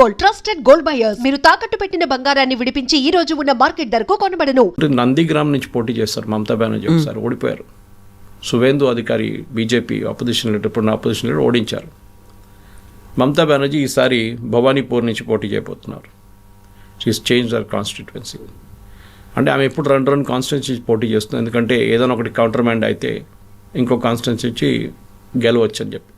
Gold, trusted gold buyers. మీరు తాకట్టు పెట్టిన బంగారాన్ని విడిపించి ఈ రోజు ఉన్న మార్కెట్ ధరకు కొనబడను. నందిగ్రామ్ నుంచి పోటీ చేస్తారు మమతా బెనర్జీ, ఒకసారి ఓడిపోయారు. సువేందు అధికారి బీజేపీ అపోజిషన్ లీడర్, ఇప్పుడున్న అపోజిషన్ లీడర్ ఓడించారు. మమతా బెనర్జీ ఈసారి భవానీపూర్ నుంచి పోటీ చేయబోతున్నారు. She's change their constituency. అంటే ఆమె ఎప్పుడు రెండు కాన్స్టిట్యున్సీ పోటీ చేస్తుంది, ఎందుకంటే ఏదైనా ఒకటి కౌంటర్మైండ్ అయితే ఇంకో కాన్స్టిట్యున్సీ గెలవచ్చు అని చెప్పి.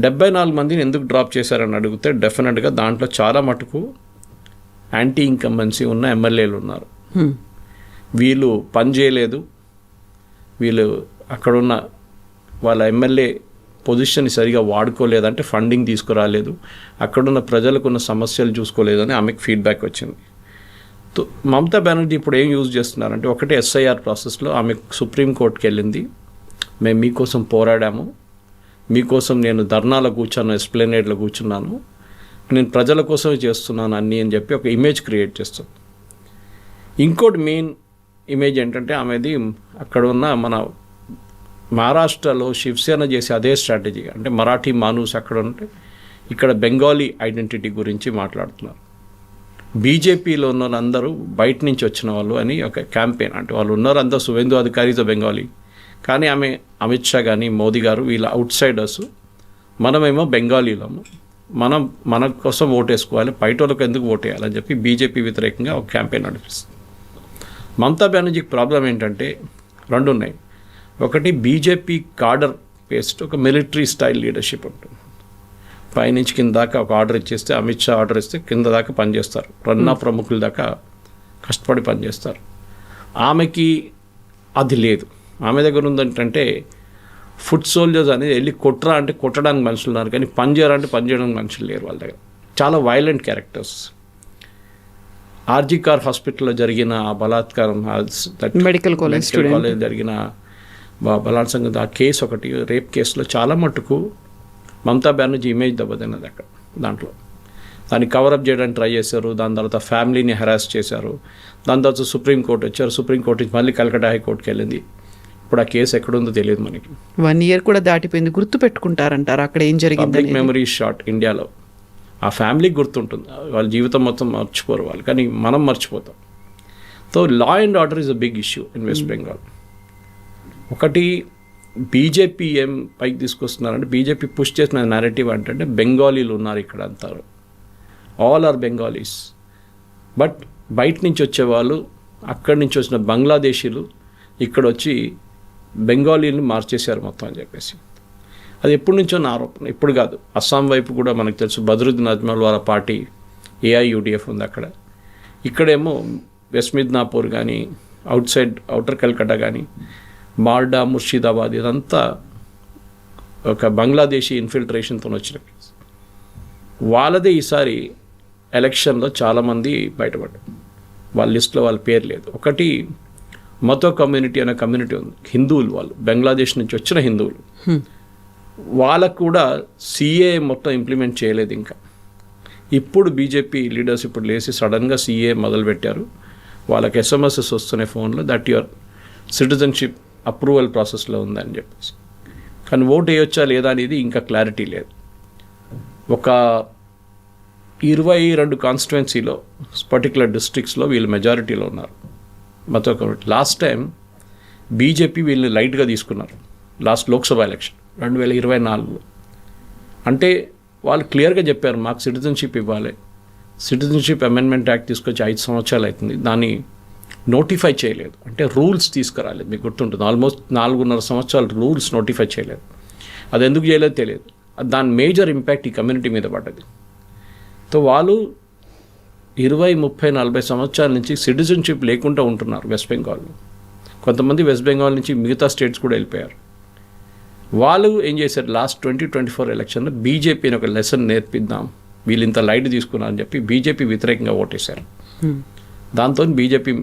74 మందిని ఎందుకు డ్రాప్ చేశారని అడిగితే డెఫినెట్గా దాంట్లో చాలా మటుకు యాంటీ ఇన్కంబెన్సీ ఉన్న ఎమ్మెల్యేలు ఉన్నారు. వీళ్ళు పని చేయలేదు, వీళ్ళు అక్కడున్న వాళ్ళ ఎమ్మెల్యే పొజిషన్ని సరిగా వాడుకోలేదంటే ఫండింగ్ తీసుకురాలేదు, అక్కడున్న ప్రజలకున్న సమస్యలు చూసుకోలేదని ఆమెకు ఫీడ్బ్యాక్ వచ్చింది. మమతా బెనర్జీ ఇప్పుడు ఏం యూజ్ చేస్తున్నారంటే, ఒకటి ఎస్ఐఆర్ ప్రాసెస్లో ఆమె సుప్రీంకోర్టుకి వెళ్ళింది, మేము మీకోసం పోరాడాము, మీకోసం నేను ధర్నాలో కూర్చున్నాను, ఎస్ప్లెనేడ్లో కూర్చున్నాను, నేను ప్రజల కోసమే చేస్తున్నాను అన్నీ అని చెప్పి ఒక ఇమేజ్ క్రియేట్ చేస్తుంది. ఇంకోటి మెయిన్ ఇమేజ్ ఏంటంటే ఆమెది అక్కడ ఉన్న మన మహారాష్ట్రలో శివసేన చేసే అదే స్ట్రాటజీ. అంటే మరాఠీ మానూస్ అక్కడ ఉంటే ఇక్కడ బెంగాలీ ఐడెంటిటీ గురించి మాట్లాడుతున్నారు. బీజేపీలో ఉన్న అందరూ బయట నుంచి వచ్చిన వాళ్ళు అని ఒక క్యాంపెయిన్. అంటే వాళ్ళు ఉన్నారు అందరూ సువేందు అధికారితో బెంగాలీ, కానీ ఆమె అమిత్ షా కానీ మోదీ గారు వీళ్ళ అవుట్ సైడర్స్, మనమేమో బెంగాలీలము, మన కోసం ఓటేసుకోవాలి, బయట వాళ్ళకి ఎందుకు ఓటేయాలని చెప్పి బీజేపీ వ్యతిరేకంగా ఒక క్యాంపెయిన్ నడిపిస్తుంది. మమతా బెనర్జీకి ప్రాబ్లం ఏంటంటే రెండు ఉన్నాయి. ఒకటి బీజేపీ కాడర్ బేస్డ్ ఒక మిలిటరీ స్టైల్ లీడర్షిప్ ఉంటుంది. పైనుంచి కింద దాకా ఒక ఆర్డర్ ఇచ్చేస్తే, అమిత్ షా ఆర్డర్ ఇస్తే కింద దాకా పనిచేస్తారు, రన్నా ప్రముఖుల దాకా కష్టపడి పనిచేస్తారు. ఆమెకి అది లేదు. ఆమె దగ్గర ఉందంటే ఫుడ్ సోల్జర్స్ అనేది వెళ్ళి కొట్టరా అంటే కొట్టడానికి మనుషులు ఉన్నారు, కానీ పని చేయాలంటే పని చేయడానికి మనుషులు లేరు వాళ్ళ దగ్గర. చాలా వైలెంట్ క్యారెక్టర్స్. ఆర్జీ కార్ హాస్పిటల్లో జరిగిన బలాత్కారం, మెడికల్ కాలేజ్ జరిగిన బలాత్సంగం, ఆ కేసు ఒకటి రేప్ కేసులో చాలా మట్టుకు మమతా బెనర్జీ ఇమేజ్ దెబ్బతిన్నది అక్కడ. దాన్ని కవరప్ చేయడానికి ట్రై చేశారు, దాని తర్వాత ఫ్యామిలీని హెరాస్ చేశారు, దాని తర్వాత సుప్రీంకోర్టు వచ్చారు, సుప్రీంకోర్టు నుంచి మళ్ళీ కలకటా హైకోర్టుకి వెళ్ళింది. ఇప్పుడు ఆ కేసు ఎక్కడుందో తెలియదు మనకి. 1 year కూడా దాటిపోయింది. గుర్తు పెట్టుకుంటారంటారు అక్కడ ఏం జరిగింది. పబ్లిక్ మెమరీ షార్ట్ ఇండియాలో. ఆ ఫ్యామిలీకి గుర్తుంటుంది, వాళ్ళ జీవితం మొత్తం మర్చిపోరు వాళ్ళు, కానీ మనం మర్చిపోతాం. So law and order is a big issue in West Bengal. ఒకటి బీజేపీ ఏం పైకి తీసుకొస్తున్నారంటే, బీజేపీ పుష్ చేసిన నేరేటివ్ అంటే బెంగాలీలు ఉన్నారు ఇక్కడ అంటారు, ఆల్ ఆర్ బెంగాలీస్. బట్ బయట నుంచి వచ్చేవాళ్ళు, అక్కడి నుంచి వచ్చిన బంగ్లాదేశీలు ఇక్కడ వచ్చి బెంగాలీని మార్చేశారు మొత్తం అని చెప్పేసి. అది ఎప్పటి నుంచో నా ఆరోపణ, ఇప్పుడు కాదు. అస్సాం వైపు కూడా మనకు తెలుసు, బద్రుద్దీన్ అజ్మల్ వాళ్ళ పార్టీ ఏఐయుడిఎఫ్ ఉంది అక్కడ. ఇక్కడేమో వెస్ట్ మిద్నాపూర్ కానీ, అవుటర్ కల్కట్టా కానీ, మాల్డా, ముర్షిదాబాద్, ఇదంతా ఒక బంగ్లాదేశీ ఇన్ఫిల్ట్రేషన్తో వచ్చిన కేసు. వాళ్ళదే ఈసారి ఎలక్షన్లో చాలామంది బయటపడ్డారు, వాళ్ళ లిస్టులో వాళ్ళ పేరు లేదు. ఒకటి మతో కమ్యూనిటీ అనే కమ్యూనిటీ ఉంది, హిందువులు, వాళ్ళు బంగ్లాదేశ్ నుంచి వచ్చిన హిందువులు. వాళ్ళకు కూడా సిఏ మొత్తం ఇంప్లిమెంట్ చేయలేదు ఇంకా. ఇప్పుడు బీజేపీ లీడర్స్ ఇప్పుడు లేచి సడన్గా సిఏ మొదలుపెట్టారు. వాళ్ళకి ఎస్ఎంఎస్ఎస్ వస్తున్నాయి ఫోన్లో, దట్ యువర్ సిటిజన్షిప్ అప్రూవల్ ప్రాసెస్లో ఉందని చెప్పేసి. కానీ ఓటు వేయొచ్చా లేదా అనేది ఇంకా క్లారిటీ లేదు. ఒక 22 కాన్స్టిట్యువెన్సీలో పర్టికులర్ డిస్ట్రిక్ట్స్లో వీళ్ళు మెజారిటీలో ఉన్నారు మతో కమ్యూనిటీ. లాస్ట్ టైం బీజేపీ వీళ్ళని లైట్గా తీసుకున్నారు లాస్ట్ లోక్సభ ఎలక్షన్ 2024లో. అంటే వాళ్ళు క్లియర్గా చెప్పారు, మాకు సిటిజన్షిప్ ఇవ్వాలి, సిటిజన్షిప్ అమెండ్మెంట్ యాక్ట్ తీసుకొచ్చి 5 సంవత్సరాలు అవుతుంది, దాన్ని నోటిఫై చేయలేదు. అంటే రూల్స్ తీసుకురాలేదు, మీకు గుర్తుంటుంది, ఆల్మోస్ట్ 4.5 సంవత్సరాలు రూల్స్ నోటిఫై చేయలేదు. అది ఎందుకు చేయలేదు తెలియదు. దాని మేజర్ ఇంపాక్ట్ ఈ కమ్యూనిటీ మీద పడ్డది. సో వాళ్ళు 20, 30, 40 సంవత్సరాల నుంచి సిటిజన్షిప్ లేకుండా ఉంటున్నారు వెస్ట్ బెంగాల్లో. కొంతమంది వెస్ట్ బెంగాల్ నుంచి మిగతా స్టేట్స్ కూడా వెళ్ళిపోయారు. వాళ్ళు ఏం చేశారు, లాస్ట్ 2024 ఎలక్షన్లో బీజేపీని ఒక లెసన్ నేర్పిద్దాం, వీళ్ళు ఇంత లైట్ తీసుకున్నారని చెప్పి బీజేపీ వ్యతిరేకంగా ఓటేశారు. దాంతో బీజేపీ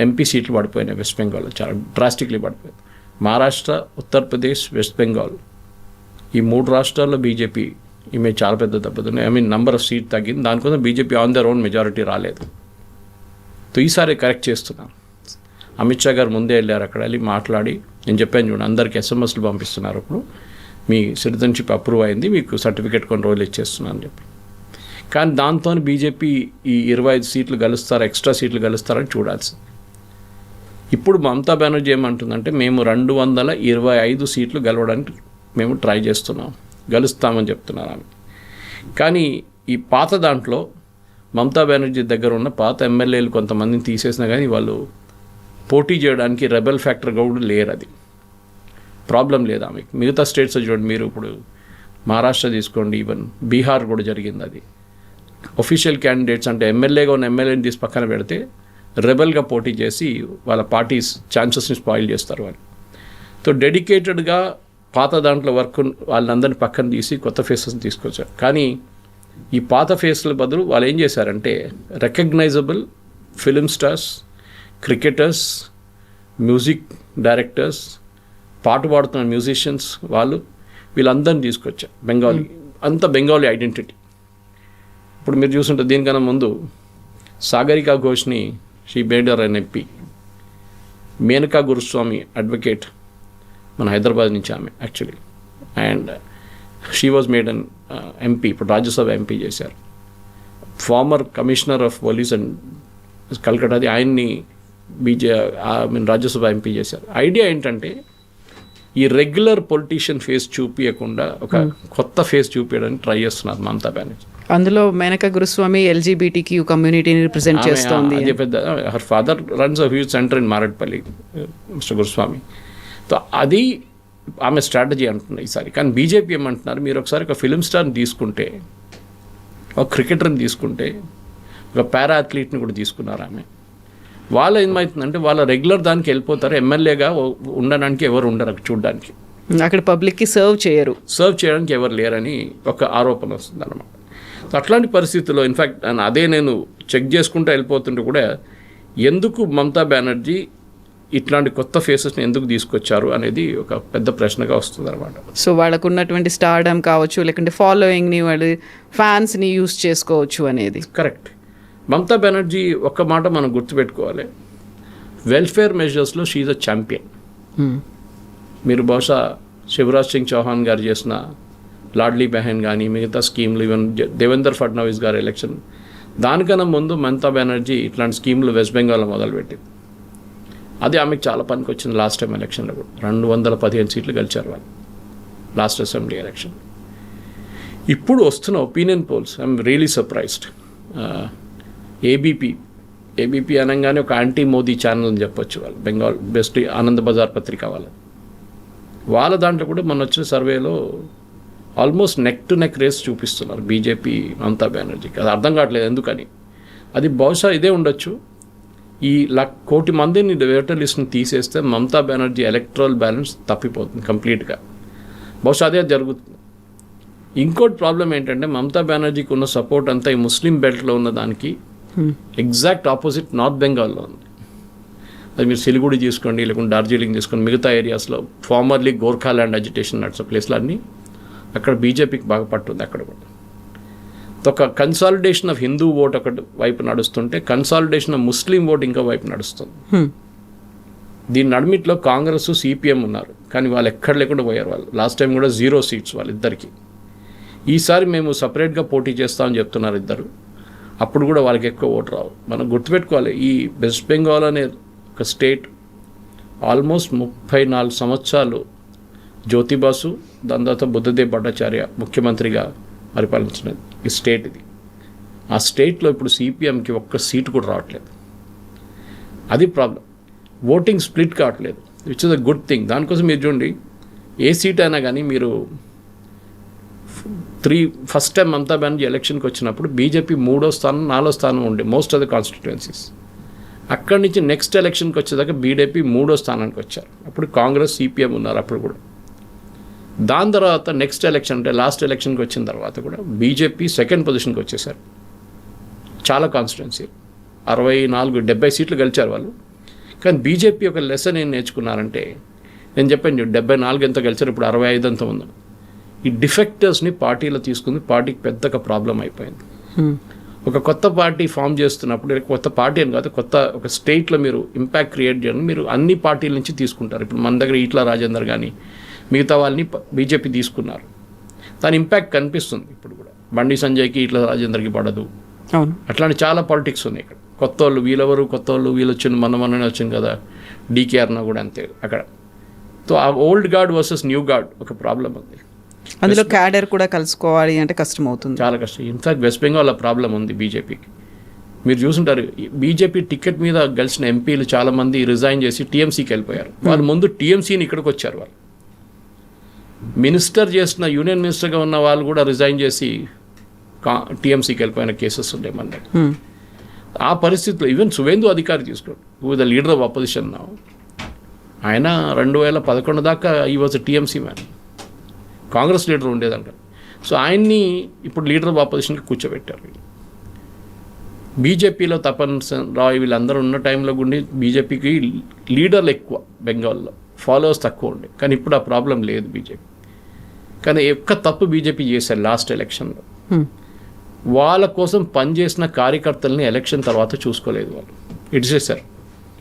ఎంపీ సీట్లు పడిపోయినాయి వెస్ట్ బెంగాల్లో, చాలా డ్రాస్టిక్లీ పడిపోయాయి. మహారాష్ట్ర, ఉత్తరప్రదేశ్, వెస్ట్ బెంగాల్, ఈ 3 రాష్ట్రాల్లో బీజేపీ ఇమేజ్ చాలా పెద్ద దెబ్బతిన్నాయి. నంబర్ ఆఫ్ సీట్ తగ్గింది. దానికోసం BJP on their own majority రాలేదు. సో ఈసారి కరెక్ట్ చేస్తున్నాను. అమిత్ షా గారు ముందే వెళ్ళారు, అక్కడ వెళ్ళి మాట్లాడి, నేను చెప్పాను చూడండి, అందరికీ ఎస్ఎంఎస్లు పంపిస్తున్నారు, ఇప్పుడు మీ సిటిజన్షిప్ అప్రూవ్ అయింది, మీకు సర్టిఫికేట్ కొన్ని రోజులు ఇచ్చేస్తున్నాను అని చెప్పి. కానీ దాంతో బీజేపీ ఈ 25 సీట్లు గెలుస్తారు, ఎక్స్ట్రా సీట్లు గెలుస్తారని చూడాల్సి. ఇప్పుడు మమతా బెనర్జీ ఏమంటుందంటే మేము 225 సీట్లు గెలవడానికి మేము ట్రై చేస్తున్నాం, గెలుస్తామని చెప్తున్నారు ఆమె. కానీ ఈ పాత దాంట్లో మమతా బెనర్జీ దగ్గర ఉన్న పాత ఎమ్మెల్యేలు కొంతమందిని తీసేసినా కానీ వాళ్ళు పోటీ చేయడానికి రెబెల్ ఫ్యాక్టర్ కూడా లేరు. అది ప్రాబ్లం లేదు ఆమెకి. మిగతా స్టేట్స్ చూడండి, మీరు ఇప్పుడు మహారాష్ట్ర తీసుకోండి, ఈవెన్ బీహార్ కూడా జరిగింది. అది ఒఫీషియల్ క్యాండిడేట్స్ అంటే ఎమ్మెల్యేగా ఉన్న ఎమ్మెల్యేని తీసి పక్కన పెడితే రెబెల్గా పోటీ చేసి వాళ్ళ పార్టీస్ ఛాన్సెస్ని స్పాయిల్ చేస్తారు వాళ్ళు. సో డెడికేటెడ్గా పాత దాంట్లో వర్క్ వాళ్ళందరినీ పక్కన తీసి కొత్త ఫేసెస్ని తీసుకొచ్చారు. కానీ ఈ పాత ఫేస్ల బదులు వాళ్ళు ఏం చేశారంటే recognisable film stars, cricketers, music directors, పాట పాడుతున్న మ్యూజిషియన్స్ వీళ్ళందరినీ తీసుకొచ్చారు. బెంగాలీ అంత బెంగాలీ ఐడెంటిటీ. ఇప్పుడు మీరు చూస్తుంటే దీనికన్నా ముందు సాగరికా ఘోష్ని she made an MP, Menaka Guruswamy advocate మన హైదరాబాద్ నుంచి ఆమె actually, and she was made an MP, ఇప్పుడు రాజ్యసభ ఎంపీ చేశారు. Former commissioner of police and కల్కటాది ఆయన్ని రాజ్యసభ ఎంపీ చేశారు. ఐడియా ఏంటంటే ఈ రెగ్యులర్ పొలిటీషియన్ ఫేస్ చూపించకుండా ఒక కొత్త ఫేస్ చూపించడానికి ట్రై చేస్తున్నారు మమతా బెనర్జీ. అందులో మేనకా గురుస్వామి LGBTQ కమ్యూనిటీని రిప్రజెంట్ చేస్తోంది. అదే పెద్ద her father runs a huge centre in Marredpally, mister Guruswamy. So అది ఆమె స్ట్రాటజీ అంటున్నారు ఈసారి. కానీ బీజేపీ ఏమంటున్నారు, మీరు ఒకసారి ఒక ఫిలిం స్టార్ని తీసుకుంటే, ఒక క్రికెటర్ని తీసుకుంటే, ఒక పారా అథ్లీట్ని కూడా తీసుకున్నారు ఆమె. వాళ్ళు ఏమవుతుందంటే వాళ్ళ రెగ్యులర్ దానికి వెళ్ళిపోతారు, ఎమ్మెల్యేగా ఉండడానికి ఎవరు ఉండరు చూడడానికి, అక్కడ పబ్లిక్కి సర్వ్ చేయడానికి ఎవరు లేరని ఒక ఆరోపణ వస్తుంది అన్నమాట. సో అట్లాంటి పరిస్థితుల్లో ఇన్ఫ్యాక్ట్ అదే నేను చెక్ చేసుకుంటూ వెళ్ళిపోతుంటే కూడా ఎందుకు మమతా బెనర్జీ ఇట్లాంటి కొత్త ఫేసెస్ని ఎందుకు తీసుకొచ్చారు అనేది ఒక పెద్ద ప్రశ్నగా వస్తుంది అనమాట. సో వాళ్ళకు ఉన్నటువంటి స్టార్డమ్ కావచ్చు, లేకుంటే ఫాలోయింగ్ని, వాళ్ళు ఫ్యాన్స్ని యూస్ చేసుకోవచ్చు అనేది కరెక్ట్. మమతా బెనర్జీ ఒక్క మాట మనం గుర్తుపెట్టుకోవాలి, వెల్ఫేర్ మెజర్స్లో షీఈ్ అ ఛాంపియన్. మీరు బహుశా శివరాజ్ సింగ్ చౌహాన్ గారు చేసిన లాడ్లీ బెహన్ కానీ మిగతా స్కీమ్లు, ఈవెన్ దేవేంద్ర ఫడ్నవీస్ గారి ఎలక్షన్ దానికన్నా ముందు మమతా బెనర్జీ ఇట్లాంటి స్కీమ్లు వెస్ట్ బెంగాల్లో మొదలుపెట్టింది. అది ఆమెకు చాలా పనికి వచ్చింది. లాస్ట్ టైం ఎలక్షన్లో కూడా 215 సీట్లు గెలిచారు వాళ్ళు లాస్ట్ అసెంబ్లీ ఎలక్షన్. ఇప్పుడు వస్తున్న opinion polls I'm really surprised. ABP అనగానే ఒక యాంటీ మోదీ ఛానల్ అని చెప్పొచ్చు వాళ్ళు, బెంగాల్ బెస్ట్ ఆనంద్ బజార్ పత్రిక వాళ్ళ దాంట్లో కూడా మొన్న వచ్చిన సర్వేలో almost neck to neck race చూపిస్తున్నారు బీజేపీ మమతా బెనర్జీకి. అది అర్థం కావట్లేదు ఎందుకని. అది బహుశా ఇదే ఉండొచ్చు, ఈ 1 కోటి మందిని ఓటర్ లిస్ట్ని తీసేస్తే మమతా బెనర్జీ ఎలక్ట్రల్ బ్యాలెన్స్ తప్పిపోతుంది కంప్లీట్గా. బహుశా అదే జరుగుతుంది. ఇంకోటి ప్రాబ్లం ఏంటంటే మమతా బెనర్జీకి ఉన్న సపోర్ట్ అంతా ఈ ముస్లిం బెల్ట్లో ఉన్న దానికి ఎగ్జాక్ట్ ఆపోజిట్ నార్త్ బెంగాల్లో ఉంది. అది మీరు సిలిగుడి తీసుకోండి, లేకుంటే డార్జిలింగ్ తీసుకోండి, మిగతా ఏరియాస్లో ఫార్మర్లీ గోర్ఖాల్యాండ్ అజిటేషన్ నడిచే ప్లేస్లో అన్నీ అక్కడ బీజేపీకి బాగా పట్టుంది. అక్కడ కూడా ఒక కన్సాలిడేషన్ ఆఫ్ హిందూ ఓట్ ఒకటి వైపు నడుస్తుంటే కన్సాలిడేషన్ ఆఫ్ ముస్లిం ఓట్ ఇంకో వైపు నడుస్తుంది. దీని నడిమిట్లో కాంగ్రెస్ CPM ఉన్నారు, కానీ వాళ్ళు ఎక్కడ లేకుండా పోయారు. వాళ్ళు లాస్ట్ టైం కూడా 0 సీట్స్ వాళ్ళిద్దరికి. ఈసారి మేము సపరేట్గా పోటీ చేస్తామని చెప్తున్నారు ఇద్దరు. అప్పుడు కూడా వాళ్ళకి ఎక్కువ ఓటు రావు. మనం గుర్తుపెట్టుకోవాలి, ఈ వెస్ట్ బెంగాల్ అనే ఒక స్టేట్ ఆల్మోస్ట్ 34 సంవత్సరాలు జ్యోతిబాసు, దాని తర్వాత బుద్ధదేవ్ భట్టాచార్య ముఖ్యమంత్రిగా పరిపాలించిన ఈ స్టేట్ ఇది. ఆ స్టేట్లో ఇప్పుడు CPMకి ఒక్క సీటు కూడా రావట్లేదు. అది ప్రాబ్లం. ఓటింగ్ స్ప్లిట్ కావట్లేదు, which is a good thing. దానికోసం మీరు చూడండి, ఏ సీట్ అయినా కానీ మీరు ఫస్ట్ టైం మమతా బెనర్జీ ఎలక్షన్కి వచ్చినప్పుడు బీజేపీ 3వ స్థానం 4వ స్థానం ఉండే మోస్ట్ ఆఫ్ ద కాన్స్టిట్యుయెన్సీస్. అక్కడి నుంచి నెక్స్ట్ ఎలక్షన్కి వచ్చేదాకా బీజేపీ 3వ స్థానానికి వచ్చారు. అప్పుడు కాంగ్రెస్ CPM ఉన్నారు అప్పుడు కూడా. దాని తర్వాత నెక్స్ట్ ఎలక్షన్ అంటే లాస్ట్ ఎలక్షన్కి వచ్చిన తర్వాత కూడా బీజేపీ 2nd పొజిషన్కి వచ్చేసారు. చాలా కాన్స్టిట్యుయెన్సీ 64-70 సీట్లు గెలిచారు వాళ్ళు. కానీ బీజేపీ ఒక లెసన్ ఏం నేర్చుకున్నారంటే, నేను చెప్పాను 74 ఎంత గెలిచారు, ఇప్పుడు 65 అంత ఉంది. ఈ డిఫెక్టర్స్ని పార్టీలో తీసుకుంది, పార్టీకి పెద్దగా ప్రాబ్లం అయిపోయింది. ఒక కొత్త పార్టీ ఫామ్ చేస్తున్నప్పుడు, కొత్త పార్టీ అని కాదు, కొత్త ఒక స్టేట్లో మీరు ఇంపాక్ట్ క్రియేట్ చేయడం మీరు అన్ని పార్టీల నుంచి తీసుకుంటారు. ఇప్పుడు మన దగ్గర ఈట్ల రాజేందర్ కానీ మిగతా వాళ్ళని బీజేపీ తీసుకున్నారు, దాని ఇంపాక్ట్ కనిపిస్తుంది ఇప్పుడు కూడా. బండి సంజయ్కి ఇట్లా రాజేందర్కి పడదు. అవును, అట్లాంటి చాలా పాలిటిక్స్ ఉన్నాయి ఇక్కడ. కొత్త వాళ్ళు వీళ్ళు వచ్చింది మొన్ననే వచ్చింది కదా, డీకేఆర్న కూడా అంతే అక్కడ. సో ఆ old guard versus new guard ఒక ప్రాబ్లం ఉంది. అందులో క్యాడర్ కూడా కలుసుకోవాలి అంటే కష్టం అవుతుంది, చాలా కష్టం. ఇన్ఫాక్ట్ వెస్ట్ బెంగాల్ ప్రాబ్లం ఉంది బీజేపీకి. మీరు చూసుంటారు, బీజేపీ టికెట్ మీద గెలిచిన ఎంపీలు చాలామంది రిజైన్ చేసి టీఎంసీకి వెళ్ళిపోయారు. వాళ్ళు ముందు టీఎంసీని ఇక్కడికి వచ్చారు. వాళ్ళు మినిస్టర్ చేసిన యూనియన్ మినిస్టర్గా ఉన్న వాళ్ళు కూడా రిజైన్ చేసి టీఎంసీకి వెళ్ళిపోయిన కేసెస్ ఉండే మన దగ్గర. ఆ పరిస్థితిలో ఈవెన్ సువేందు అధికారి తీసుకోండి, who the leader of opposition నా, ఆయన 2011 దాకా ఈ was TMC man, Congress leader ఉండేదంట. సో ఆయన్ని ఇప్పుడు లీడర్ ఆఫ్ అపోజిషన్కి కూర్చోబెట్టారు. బీజేపీలో తపన్ రాయ్ వీళ్ళందరూ ఉన్న టైంలో గుండి బీజేపీకి లీడర్లు ఎక్కువ, బెంగాల్లో ఫాలోవర్స్ తక్కువ ఉండే. కానీ ఇప్పుడు ఆ ప్రాబ్లం లేదు బీజేపీ. కానీ ఎక్కువ తప్పు బీజేపీ చేశారు లాస్ట్ ఎలక్షన్లో. వాళ్ళ కోసం పనిచేసిన కార్యకర్తల్ని ఎలక్షన్ తర్వాత చూసుకోలేదు వాళ్ళు, ఇడిచేశారు.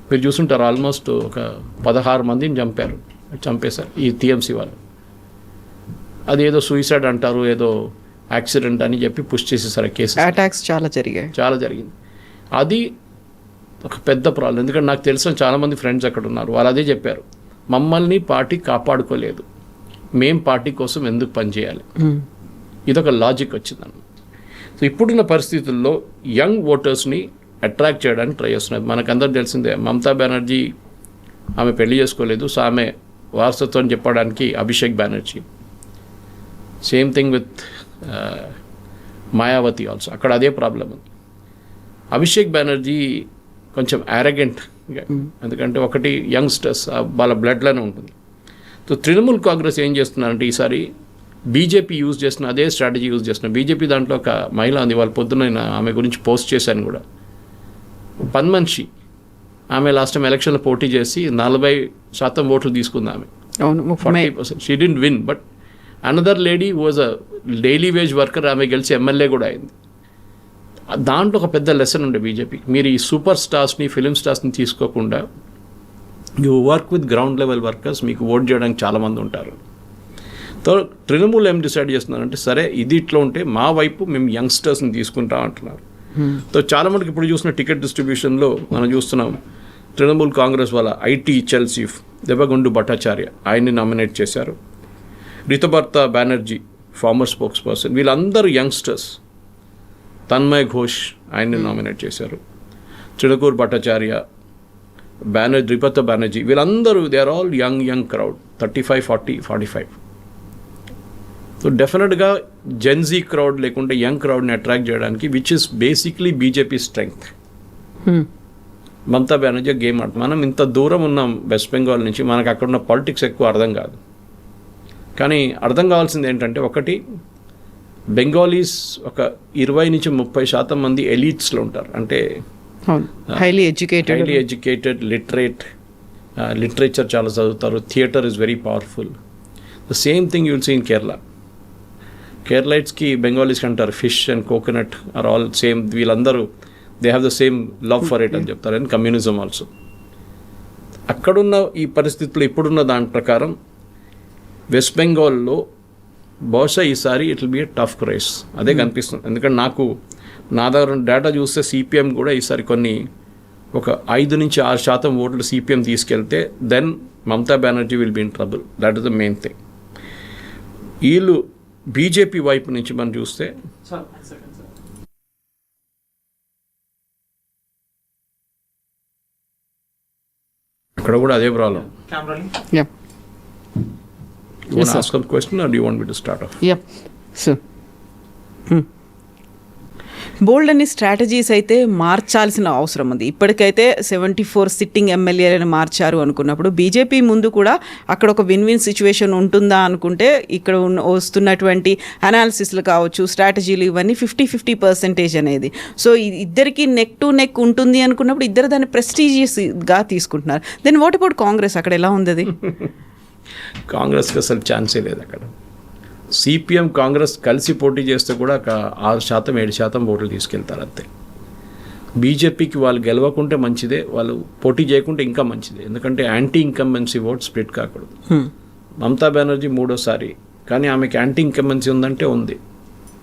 మీరు చూసుంటారు, ఆల్మోస్ట్ ఒక 16 మందిని చంపేశారు ఈ టీఎంసీ వాళ్ళు. అదేదో సూసైడ్ అంటారు, ఏదో యాక్సిడెంట్ అని చెప్పి పుష్ చేసేసారు కేసు. అటాక్స్ చాలా జరిగింది. అది ఒక పెద్ద ప్రాబ్లం. ఎందుకంటే నాకు తెలిసిన చాలామంది ఫ్రెండ్స్ అక్కడ ఉన్నారు, వాళ్ళు అదే చెప్పారు, మమ్మల్ని పార్టీ కాపాడుకోలేదు, మేం పార్టీ కోసం ఎందుకు పనిచేయాలి. ఇదొక లాజిక్ వచ్చిందన్నమాట. సో ఇప్పుడున్న పరిస్థితుల్లో యంగ్ ఓటర్స్ని అట్రాక్ట్ చేయడానికి ట్రై చేస్తున్నారు. మనకందరూ తెలిసిందే, మమతా బెనర్జీ ఆమె పెళ్లి చేసుకోలేదు, సో ఆమె వారసత్వం చెప్పడానికి Abhishek Banerjee. Same thing with Mayawati also, అక్కడ అదే ప్రాబ్లం ఉంది. అభిషేక్ బెనర్జీ కొంచెం యారగెంట్, ఎందుకంటే ఒకటి యంగ్స్టర్స్ వాళ్ళ బ్లడ్లోనే ఉంటుంది. సో తృణమూల్ కాంగ్రెస్ ఏం చేస్తున్నారంటే ఈసారి బీజేపీ యూజ్ చేసిన అదే స్ట్రాటజీ యూజ్ చేస్తున్నారు. బీజేపీ దాంట్లో ఒక మహిళ ఉంది, వాళ్ళ పొద్దున్న ఆమె గురించి పోస్ట్ చేశాను కూడా, పన్మన్షి. ఆమె లాస్ట్ టైం ఎలక్షన్లో పోటీ చేసి 40% ఓట్లు తీసుకుంది ఆమె. 40%. She didn't win, but another lady was a daily wage worker, ఆమె గెలిచి ఎమ్మెల్యే కూడా అయింది. దాంట్లో ఒక పెద్ద లెసన్ ఉండే బీజేపీ, మీరు ఈ సూపర్ స్టార్స్ని, ఫిలిం స్టార్స్ని తీసుకోకుండా you work with ground level workers, మీకు ఓట్ చేయడానికి చాలామంది ఉంటారు. సో తృణమూల్ ఏం డిసైడ్ చేస్తున్నారంటే, సరే ఇది ఇట్లా ఉంటే మా వైపు మేము యంగ్స్టర్స్ని తీసుకుంటాం అంటున్నారు. సో చాలా మటుకు ఇప్పుడు చూసిన టికెట్ డిస్ట్రిబ్యూషన్లో మనం చూస్తున్నాం, తృణమూల్ కాంగ్రెస్ వాళ్ళ ఐటీ చెల్ చీఫ్ దెబ్బగుండు భట్టాచార్య ఆయన్ని నామినేట్ చేశారు. Rituparna Banerjee former spokesperson, వీళ్ళందరూ యంగ్స్టర్స్. తన్మయ్ ఘోష్ ఆయన్ని నామినేట్ చేశారు. చిడకూర్ భట్టాచార్య, రితుపర్ణ బెనర్జీ, వీళ్ళందరూ they are all young crowd, 35, 40, 45. So డెఫినెట్గా జెన్జీ క్రౌడ్ లేకుంటే యంగ్ క్రౌడ్ని అట్రాక్ట్ చేయడానికి, which is basically BJP strength. Mamata Banerjee game ఆడుతుంది. మనం ఇంత దూరం ఉన్నాం వెస్ట్ బెంగాల్ నుంచి, మనకు అక్కడ ఉన్న పాలిటిక్స్ ఎక్కువ అర్థం కాదు. కానీ అర్థం కావాల్సింది ఏంటంటే, ఒకటి బెంగాలీస్ ఒక 20-30% మంది ఎలీట్స్లో ఉంటారు. అంటే హైలీ ఎడ్యుకేటెడ్, లిటరేచర్ చాలా చదువుతారు, theatre is very powerful. The same thing you will see in Kerala. కేరళైట్స్కి బెంగాలీస్కి అంటారు fish and coconut are all same. వీళ్ళందరూ they have the same love for it అని చెప్తారు, అండ్ కమ్యూనిజం ఆల్సో. అక్కడున్న ఈ పరిస్థితుల్లో ఇప్పుడున్న దాని ప్రకారం వెస్ట్ బెంగాల్లో బహుశా ఈసారి it will be a tough race, అదే కనిపిస్తుంది. ఎందుకంటే నా దగ్గర డేటా చూస్తే సిపిఎం కూడా ఈసారి ఒక 5-6% ఓట్లు సిపిఎం తీసుకెళ్తే then Mamata Banerjee will be in trouble. That is the main thing. వీళ్ళు బీజేపీ వైపు నుంచి మనం చూస్తే అక్కడ కూడా అదే problem. You want to ask some question or do you want me to start off? Yeah. So, బోల్డ్ అన్ని స్ట్రాటజీస్ అయితే మార్చాల్సిన అవసరం ఉంది. ఇప్పటికైతే 74 సిట్టింగ్ ఎమ్మెల్యేలను మార్చారు అనుకున్నప్పుడు, బీజేపీ ముందు కూడా అక్కడ ఒక విన్ విన్ సిచ్యువేషన్ ఉంటుందా అనుకుంటే, ఇక్కడ వస్తున్నటువంటి అనాలిసిస్లు కావచ్చు, స్ట్రాటజీలు, ఇవన్నీ 50-50% అనేది. సో ఇద్దరికి నెక్ టు నెక్ ఉంటుంది అనుకున్నప్పుడు ఇద్దరు దాన్ని ప్రెస్టీజియస్గా తీసుకుంటున్నారు. Then what about Congress? అక్కడ ఎలా ఉంది అది? కాంగ్రెస్కి అసలు ఛాన్సే లేదు అక్కడ. సిపిఎం కాంగ్రెస్ కలిసి పోటీ చేస్తే కూడా 6%-7% ఓట్లు తీసుకెళ్తారు అంతే. బీజేపీకి వాళ్ళు గెలవకుంటే మంచిదే, వాళ్ళు పోటీ చేయకుంటే ఇంకా మంచిదే. ఎందుకంటే యాంటీ ఇన్కంబెన్సీ ఓట్ స్ప్లిట్ కాకూడదు. మమతా బెనర్జీ 3వ సారి, కానీ ఆమెకి యాంటీ ఇన్కంబెన్సీ ఉందంటే ఉంది.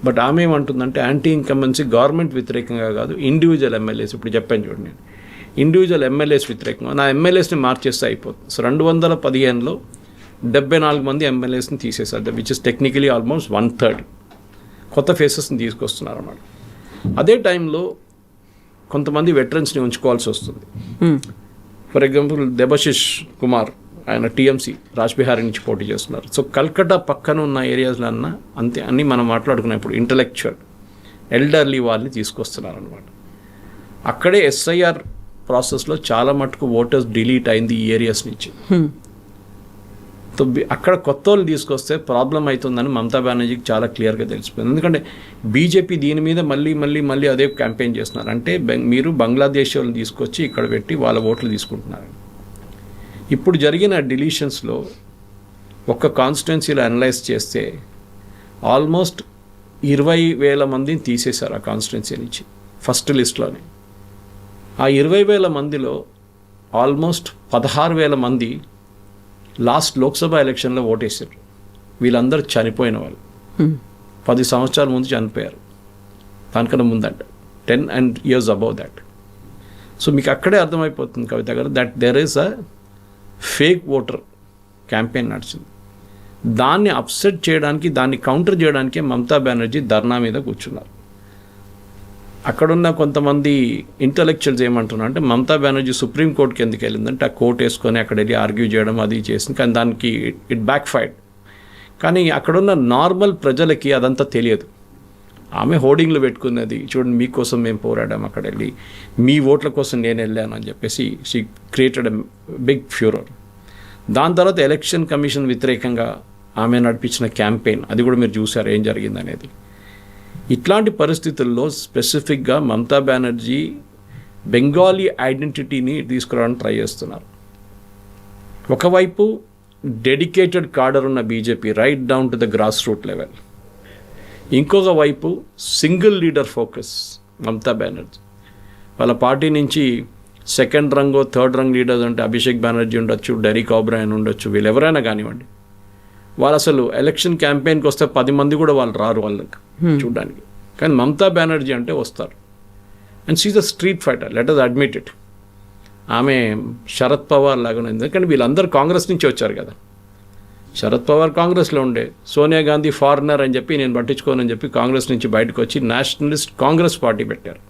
బట్ ఆమె ఏమంటుందంటే యాంటీ ఇన్కంబెన్సీ గవర్నమెంట్ వ్యతిరేకంగా కాదు, ఇండివిజువల్ ఎమ్మెల్యేస్, ఇప్పుడు చెప్పాను చూడండి, ఇండివిజువల్ ఎమ్మెల్యేస్ వ్యతిరేకంగా, నా ఎమ్మెల్యేస్ని మార్చేస్తే అయిపోతుంది. సో 2015లో 74 మంది ఎమ్మెల్యేస్ని తీసేశారు, విచ్ ఇస్ టెక్నికలీ ఆల్మోస్ట్ 1/3. కొత్త ఫేసెస్ని తీసుకొస్తున్నారు అన్నమాట. అదే టైంలో కొంతమంది వెటరన్స్ని ఉంచుకోవాల్సి వస్తుంది. ఫర్ ఎగ్జాంపుల్ దెబశిష్ కుమార్, ఆయన టీఎంసీ రాజ్బిహారీ నుంచి పోటీ చేస్తున్నారు. సో కల్కట్టా పక్కన ఉన్న ఏరియాస్లో అంతే అన్నీ మనం మాట్లాడుకున్నప్పుడు ఇంటలెక్చువల్ ఎల్డర్లీ వాళ్ళని తీసుకొస్తున్నారు అనమాట. అక్కడే ఎస్ఐఆర్ ప్రాసెస్లో చాలా మటుకు ఓటర్స్ డిలీట్ అయింది ఈ ఏరియాస్ నుంచి. సో అక్కడ కొత్త వాళ్ళు తీసుకొస్తే ప్రాబ్లం అవుతుందని మమతా బెనర్జీకి చాలా క్లియర్గా తెలిసిపోయింది. ఎందుకంటే బీజేపీ దీని మీద మళ్ళీ అదే క్యాంపెయిన్ చేస్తున్నారు. అంటే మీరు బంగ్లాదేశ్ వాళ్ళని తీసుకొచ్చి ఇక్కడ పెట్టి వాళ్ళ ఓట్లు తీసుకుంటున్నారు. ఇప్పుడు జరిగిన డిలీషన్స్లో ఒక్క కాన్స్టిట్యున్సీలో అనలైజ్ చేస్తే ఆల్మోస్ట్ 20,000 మందిని తీసేశారు ఆ కాన్స్టిట్యున్సీ నుంచి ఫస్ట్ లిస్ట్లోనే. ఆ 20,000 మందిలో ఆల్మోస్ట్ 16,000 మంది లాస్ట్ లోక్సభ ఎలక్షన్లో ఓటేశారు. వీళ్ళందరూ చనిపోయిన వాళ్ళు, 10 సంవత్సరాల ముందు చనిపోయారు, దానికన్నా ముందంట 10 years above that. సో మీకు అక్కడే అర్థమైపోతుంది కవిత గారు that there is a fake voter campaign నడిచింది. దాన్ని అప్సెట్ చేయడానికి, దాన్ని కౌంటర్ చేయడానికే మమతా బెనర్జీ ధర్నా మీద కూర్చున్నారు. అక్కడున్న కొంతమంది ఇంటలెక్చువల్స్ ఏమంటున్నారు అంటే మమతా బెనర్జీ సుప్రీంకోర్టుకి ఎందుకు వెళ్ళిందంటే ఆ కోర్టు వేసుకొని అక్కడ వెళ్ళి ఆర్గ్యూ చేయడం అది చేసింది, కానీ దానికి ఇట్ బ్యాక్ ఫైర్డ్. కానీ అక్కడున్న నార్మల్ ప్రజలకి అదంతా తెలియదు. ఆమె హోర్డింగ్లు పెట్టుకున్నది, చూడండి మీకోసం మేము పోరాడాం, అక్కడ వెళ్ళి మీ ఓట్ల కోసం నేను వెళ్ళాను అని చెప్పేసి she created a big furore. దాని తర్వాత ఎలక్షన్ కమిషన్ వ్యతిరేకంగా ఆమె నడిపించిన క్యాంపెయిన్, అది కూడా మీరు చూసారు ఏం జరిగింది అనేది. ఇట్లాంటి పరిస్థితుల్లో స్పెసిఫిక్గా మమతా బెనర్జీ బెంగాలీ ఐడెంటిటీని తీసుకురావడానికి ట్రై చేస్తున్నారు. ఒకవైపు డెడికేటెడ్ కాడర్ ఉన్న BJP right down to the grass root level, ఇంకొక వైపు single leader focus Mamata Banerjee. వాళ్ళ పార్టీ నుంచి సెకండ్ రంగో థర్డ్ రంగ్ లీడర్స్ అంటే అభిషేక్ బెనర్జీ ఉండొచ్చు, డెరిక్ ఓబ్రాయన్ ఉండొచ్చు, వీళ్ళు ఎవరైనా కానివ్వండి, వాళ్ళు అసలు ఎలక్షన్ క్యాంపెయిన్కి వస్తే 10 మంది కూడా వాళ్ళు రారు వాళ్ళకి చూడడానికి. కానీ మమతా బెనర్జీ అంటే వస్తారు. And she's a street fighter, let us admit it. ఆమె శరద్ పవార్ లాగా ఉంది, ఎందుకంటే వీళ్ళందరూ కాంగ్రెస్ నుంచి వచ్చారు కదా. శరద్ పవార్ కాంగ్రెస్లో ఉండే, సోనియా గాంధీ ఫారినర్ అని చెప్పి నేను పట్టించుకోనని చెప్పి కాంగ్రెస్ నుంచి బయటకు వచ్చి నేషనలిస్ట్ కాంగ్రెస్ పార్టీ పెట్టారు.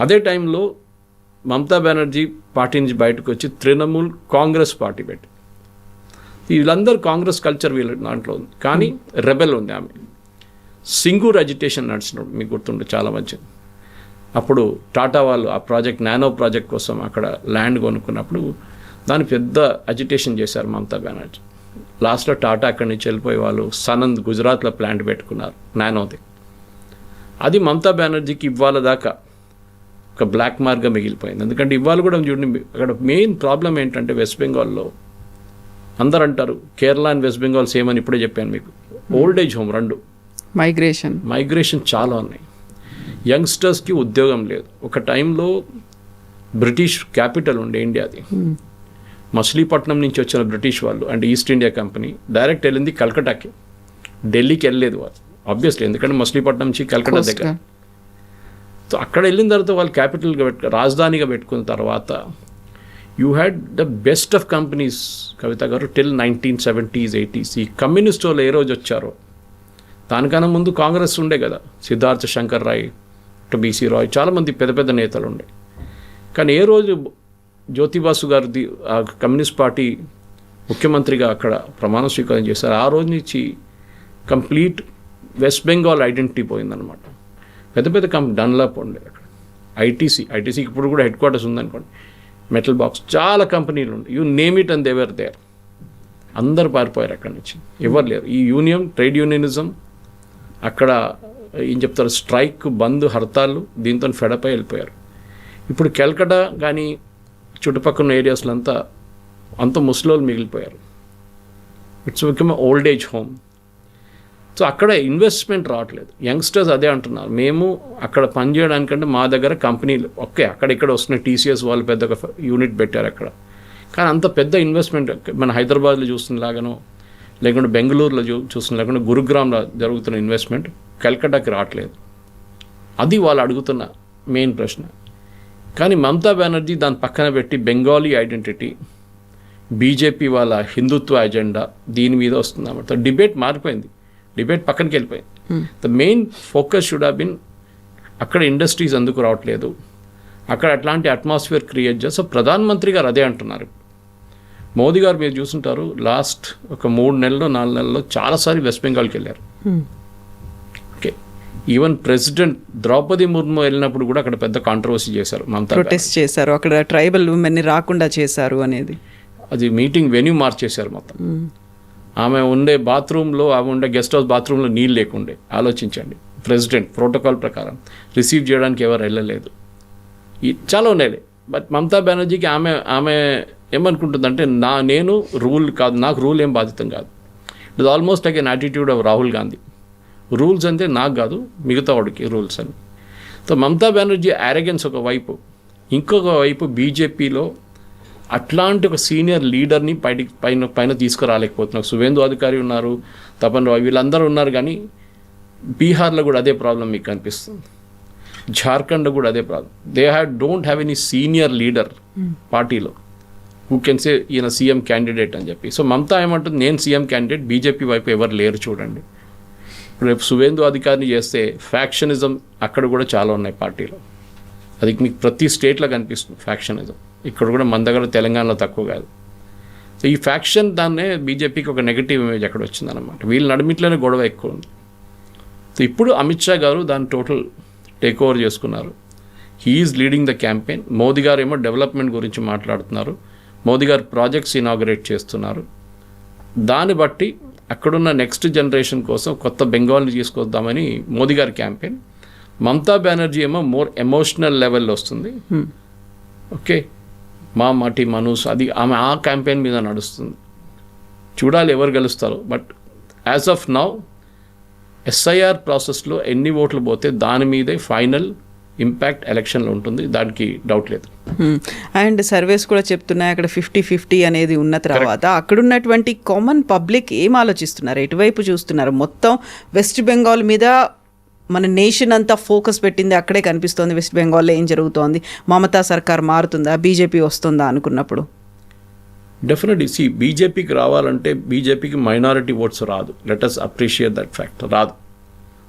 అదే టైంలో మమతా బెనర్జీ పార్టీ నుంచి బయటకు వచ్చి తృణమూల్ కాంగ్రెస్ పార్టీ పెట్టి, వీళ్ళందరూ కాంగ్రెస్ కల్చర్ వీళ్ళ దాంట్లో ఉంది. కానీ రెబెల్ ఉంది ఆమె. సింగూర్ అజిటేషన్ నడిచినప్పుడు మీకు గుర్తుండే చాలా మంచిది. అప్పుడు టాటా వాళ్ళు ఆ ప్రాజెక్ట్ నానో ప్రాజెక్ట్ కోసం అక్కడ ల్యాండ్ కొనుక్కున్నప్పుడు దాన్ని పెద్ద అజిటేషన్ చేశారు మమతా బెనర్జీ. లాస్ట్లో టాటా అక్కడి నుంచి వెళ్ళిపోయి వాళ్ళు సనంద్ గుజరాత్లో ప్లాంట్ పెట్టుకున్నారు నానోది. అది మమతా బెనర్జీకి ఇవాళ దాకా ఒక బ్లాక్ మార్క్గా మిగిలిపోయింది. ఎందుకంటే ఇవాళ కూడా చూడండి, అక్కడ మెయిన్ ప్రాబ్లం ఏంటంటే వెస్ట్ బెంగాల్లో అందరు అంటారు Kerala and west Bengal same అని ఇప్పుడే చెప్పాను మీకు. ఓల్డ్ ఏజ్ హోమ్ 2 మైగ్రేషన్ చాలా ఉన్నాయి. యంగ్స్టర్స్కి ఉద్యోగం లేదు. ఒక టైంలో బ్రిటిష్ క్యాపిటల్ ఉండే ఇండియాది, మచిలీపట్నం నుంచి వచ్చిన బ్రిటిష్ వాళ్ళు అంటే ఈస్ట్ ఇండియా కంపెనీ డైరెక్ట్ వెళ్ళింది కల్కటాకి, ఢిల్లీకి వెళ్ళలేదు వాళ్ళు ఆబ్వియస్లీ, ఎందుకంటే మచిలీపట్నం నుంచి కల్కటా దగ్గర. సో అక్కడ వెళ్ళిన తర్వాత వాళ్ళు క్యాపిటల్గా రాజధానిగా పెట్టుకున్న తర్వాత you had the best of companies Kavitha garu till 1970s 80s. ఈ కమ్యూనిస్ట్ వాళ్ళు ఏ రోజు వచ్చారో దానికన్నా ముందు కాంగ్రెస్ ఉండే కదా, సిద్ధార్థ శంకర్ రాయ్, బీసీ రాయ్, చాలామంది పెద్ద పెద్ద నేతలు ఉండే. కానీ ఏ రోజు జ్యోతిబాసు గారిది ఆ కమ్యూనిస్ట్ పార్టీ ముఖ్యమంత్రిగా అక్కడ ప్రమాణ స్వీకారం చేశారు, ఆ రోజు నుంచి కంప్లీట్ వెస్ట్ బెంగాల్ ఐడెంటిటీ పోయిందనమాట. పెద్ద పెద్ద డన్లాప్ ఉండే అక్కడ, ఐటీసీకి ఇప్పుడు కూడా హెడ్ క్వార్టర్స్ ఉందనుకోండి, మెటల్ బాక్స్, చాలా కంపెనీలు ఉండే, you name it and they were there. అందరు పారిపోయారు అక్కడి నుంచి, ఎవరు లేరు. ఈ ట్రేడ్ యూనియనిజం అక్కడ ఏం చెప్తారు, స్ట్రైక్, బంద్, హర్తాళ్ళు, దీంతో ఫెడపై వెళ్ళిపోయారు. ఇప్పుడు కల్కటా కానీ చుట్టుపక్కల ఏరియాస్లో అంత ముసలోళ్ళు మిగిలిపోయారు. It's become old age home. So అక్కడ ఇన్వెస్ట్మెంట్ రావట్లేదు. యంగ్స్టర్స్ అదే అంటున్నారు, మేము అక్కడ పనిచేయడానికంటే మా దగ్గర కంపెనీలు ఓకే అక్కడిక్కడ వస్తున్నాయి, టీసీఎస్ వాళ్ళు పెద్ద యూనిట్ పెట్టారు అక్కడ, కానీ అంత పెద్ద ఇన్వెస్ట్మెంట్ మన హైదరాబాద్లో చూస్తున్న లాగానో, లేకుంటే బెంగళూరులో చూస్తున్న లేకుంటే గురుగ్రామ్లో జరుగుతున్న ఇన్వెస్ట్మెంట్ కల్కటాకి రావట్లేదు. అది వాళ్ళు అడుగుతున్న మెయిన్ ప్రశ్న. కానీ మమతా బెనర్జీ దాని పక్కన పెట్టి బెంగాలీ ఐడెంటిటీ, బీజేపీ వాళ్ళ హిందుత్వ ఎజెండా దీని మీద వస్తుంది అన్నమాట. డిబేట్ మారిపోయింది, డిబేట్ పక్కనకి వెళ్ళిపోయింది. The main focus should have been అక్కడ ఇండస్ట్రీస్ ఎందుకు రావట్లేదు, అక్కడ అట్లాంటి అట్మాస్ఫియర్ క్రియేట్ చేసి. సో ప్రధానమంత్రి గారు అదే అంటున్నారు. మోదీ గారు మీరు చూసుంటారు, లాస్ట్ ఒక 3 నెలలు 4 నెలల్లో చాలాసార్లు వెస్ట్ బెంగాల్కి వెళ్ళారు. Okay, even president Droupadi Murmu వెళ్ళినప్పుడు కూడా అక్కడ పెద్ద కాంట్రవర్సీ చేశారు. మమతా ప్రొటెస్ట్ చేశారు, అక్కడ ట్రైబల్ ఉమెన్ని రాకుండా చేశారు అనేది. అది మీటింగ్ వెన్యూ మార్చేశారు మొత్తం. ఆమె ఉండే బాత్రూంలో, ఆమె ఉండే గెస్ట్ హౌస్ బాత్రూంలో నీళ్ళు లేకుండే. ఆలోచించండి, ప్రెసిడెంట్ ప్రోటోకాల్ ప్రకారం రిసీవ్ చేయడానికి ఎవరు వెళ్ళలేదు. చాలా ఉన్నాయి. బట్ మమతా బెనర్జీకి ఆమె ఏమనుకుంటుందంటే నేను రూల్ కాదు, నాకు రూల్ ఏం బాధితం కాదు. It is almost like an attitude of Rahul Gandhi. Rules అంటే నాకు కాదు, మిగతా వాడికి రూల్స్ అని. సో మమతా బెనర్జీ అరెగెన్స్ ఒక వైపు, ఇంకొక వైపు బీజేపీలో అట్లాంటి ఒక సీనియర్ లీడర్ని పైన తీసుకురాలేకపోతున్నారు. సువేందు అధికారి ఉన్నారు, తపన్ రాయ్, వీళ్ళందరూ ఉన్నారు. కానీ బీహార్లో కూడా అదే ప్రాబ్లం మీకు కనిపిస్తుంది, జార్ఖండ్లో కూడా అదే problem. They don't have any senior leader పార్టీలో హూ కెన్ సే ఈయన సీఎం క్యాండిడేట్ అని చెప్పి. సో మమతా ఏమంటుంది, నేను సీఎం క్యాండిడేట్, బీజేపీ వైపు ఎవరు లేరు చూడండి. రేపు సువేందు అధికారిని చేస్తే ఫ్యాక్షనిజం అక్కడ కూడా చాలా ఉన్నాయి పార్టీలో. అది మీకు ప్రతి స్టేట్లో కనిపిస్తుంది ఫ్యాక్షనిజం. ఇక్కడ కూడా మన దగ్గర తెలంగాణలో తక్కువ కాదు. సో ఈ ఫ్యాక్షన్ దాన్నే బీజేపీకి ఒక నెగిటివ్ ఇమేజ్ అక్కడ వచ్చిందనమాట. వీళ్ళ నడిమిట్లోనే గొడవ ఎక్కువ ఉంది. సో ఇప్పుడు అమిత్ షా గారు దాన్ని టోటల్ టేక్ ఓవర్ చేసుకున్నారు. He's leading the campaign. Modi గారు ఏమో డెవలప్మెంట్ గురించి మాట్లాడుతున్నారు, మోదీ గారు ప్రాజెక్ట్స్ ఇనాగరేట్ చేస్తున్నారు. దాన్ని బట్టి అక్కడున్న నెక్స్ట్ జనరేషన్ కోసం కొత్త బెంగాల్ని తీసుకొద్దామని మోదీ గారి క్యాంపెయిన్. మమతా బెనర్జీ ఏమో మోర్ ఎమోషనల్ లెవెల్లో వస్తుంది. ఓకే, మా మాటి మనూస్, అది ఆమె ఆ క్యాంపెయిన్ మీద నడుస్తుంది. చూడాలి ఎవరు గెలుస్తారో. But as of now SIR ప్రాసెస్లో ఎన్ని ఓట్లు పోతే దాని మీదే ఫైనల్ ఇంపాక్ట్ ఎలక్షన్లో ఉంటుంది, దానికి డౌట్ లేదు. అండ్ సర్వేస్ కూడా చెప్తున్నాయి అక్కడ 50-50 అనేది ఉన్న తర్వాత అక్కడున్నటువంటి కామన్ పబ్లిక్ ఏం ఆలోచిస్తున్నారు, ఎటువైపు చూస్తున్నారు? మొత్తం వెస్ట్ బెంగాల్ మీద మన నేషన్ అంతా ఫోకస్ పెట్టింది అక్కడే కనిపిస్తోంది. వెస్ట్ బెంగాల్లో ఏం జరుగుతోంది, మమతా సర్కార్ మారుతుందా, బీజేపీ వస్తుందా అనుకున్నప్పుడు డెఫినెట్లీ బీజేపీకి రావాలంటే బీజేపీకి మైనారిటీ ఓట్స్ రాదు. Let us appreciate that fact. రాదు.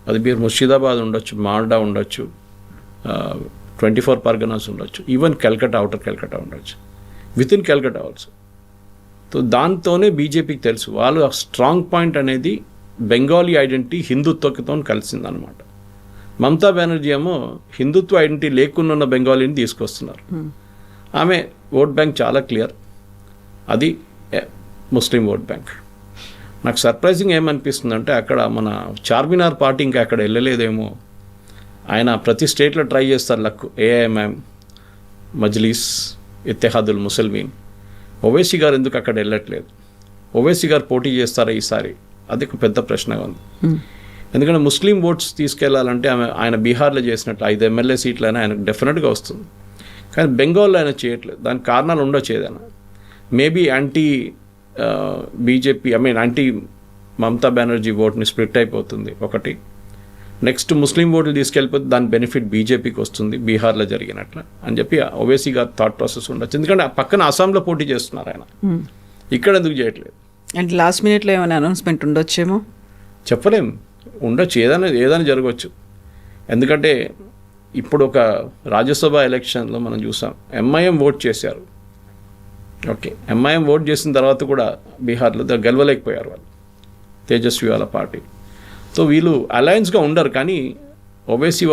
అది మీరు ముర్షిదాబాద్ ఉండొచ్చు, మాల్డా ఉండొచ్చు, 24 పర్గనాస్ ఉండొచ్చు, ఈవెన్ కల్కటా, అవుటర్ కల్కటా ఉండొచ్చు, with in Calcutta also. So దాంతోనే బీజేపీకి తెలుసు వాళ్ళు ఆ స్ట్రాంగ్ పాయింట్ అనేది బెంగాలీ ఐడెంటిటీ హిందుత్వతో కలిసిందనమాట. మమతా బెనర్జీ ఏమో హిందుత్వ ఐడెంటిటీ లేకుండా బెంగాలీని తీసుకొస్తున్నారు. ఆమె ఓట్ బ్యాంక్ చాలా క్లియర్, అది ముస్లిం ఓట్ బ్యాంక్. నాకు సర్ప్రైజింగ్ ఏమనిపిస్తుందంటే అక్కడ మన చార్మినార్ పార్టీ ఇంకా అక్కడ వెళ్ళలేదేమో. ఆయన ప్రతి స్టేట్లో ట్రై చేస్తారు లక్. ఏఐఎంఎం, మజ్లీస్, ఇత్తెహాదుల్ ముసల్మీన్. ఓవైసీ గారు ఎందుకు అక్కడ వెళ్ళట్లేదు? ఓవైసీ గారు పోటీ చేస్తారా ఈసారి? అది ఒక పెద్ద ప్రశ్నగా ఉంది. ఎందుకంటే ముస్లిం ఓట్స్ తీసుకెళ్లాలంటే ఆయన బీహార్లో చేసినట్టు 5 ఎమ్మెల్యే సీట్లైనా ఆయనకు డెఫినెట్గా వస్తుంది. కానీ బెంగాల్లో ఆయన చేయట్లేదు. దానికి కారణాలు ఉండొచ్చు ఏదైనా. Maybe anti BJP anti Mamata Banerjee ఓట్ని స్ప్లిట్ అయిపోతుంది ఒకటి. నెక్స్ట్ ముస్లిం ఓట్లు తీసుకెళ్ళిపోతే దాని బెనిఫిట్ బీజేపీకి వస్తుంది బీహార్లో జరిగినట్లు అని చెప్పి ఓవైసీ గారు థాట్ ప్రాసెస్ ఉండొచ్చు. ఎందుకంటే పక్కన అస్సాంలో పోటీ చేస్తున్నారు ఆయన, ఇక్కడ ఎందుకు చేయట్లేదు? అండ్ లాస్ట్ మినిట్లో ఏమైనా అనౌన్స్మెంట్ ఉండొచ్చేమో, చెప్పలేం. ఉండొచ్చు, ఏదైనా జరగవచ్చు. ఎందుకంటే ఇప్పుడు ఒక రాజ్యసభ ఎలక్షన్లో మనం చూసాం, ఎంఐఎం ఓట్ చేశారు. ఓకే, ఎంఐఎం ఓట్ చేసిన తర్వాత కూడా బీహార్లో గెలవలేకపోయారు వాళ్ళు, తేజస్వి వాళ్ళ పార్టీ. సో వీళ్ళు అలయన్స్గా ఉండరు. కానీ ఓవైసీ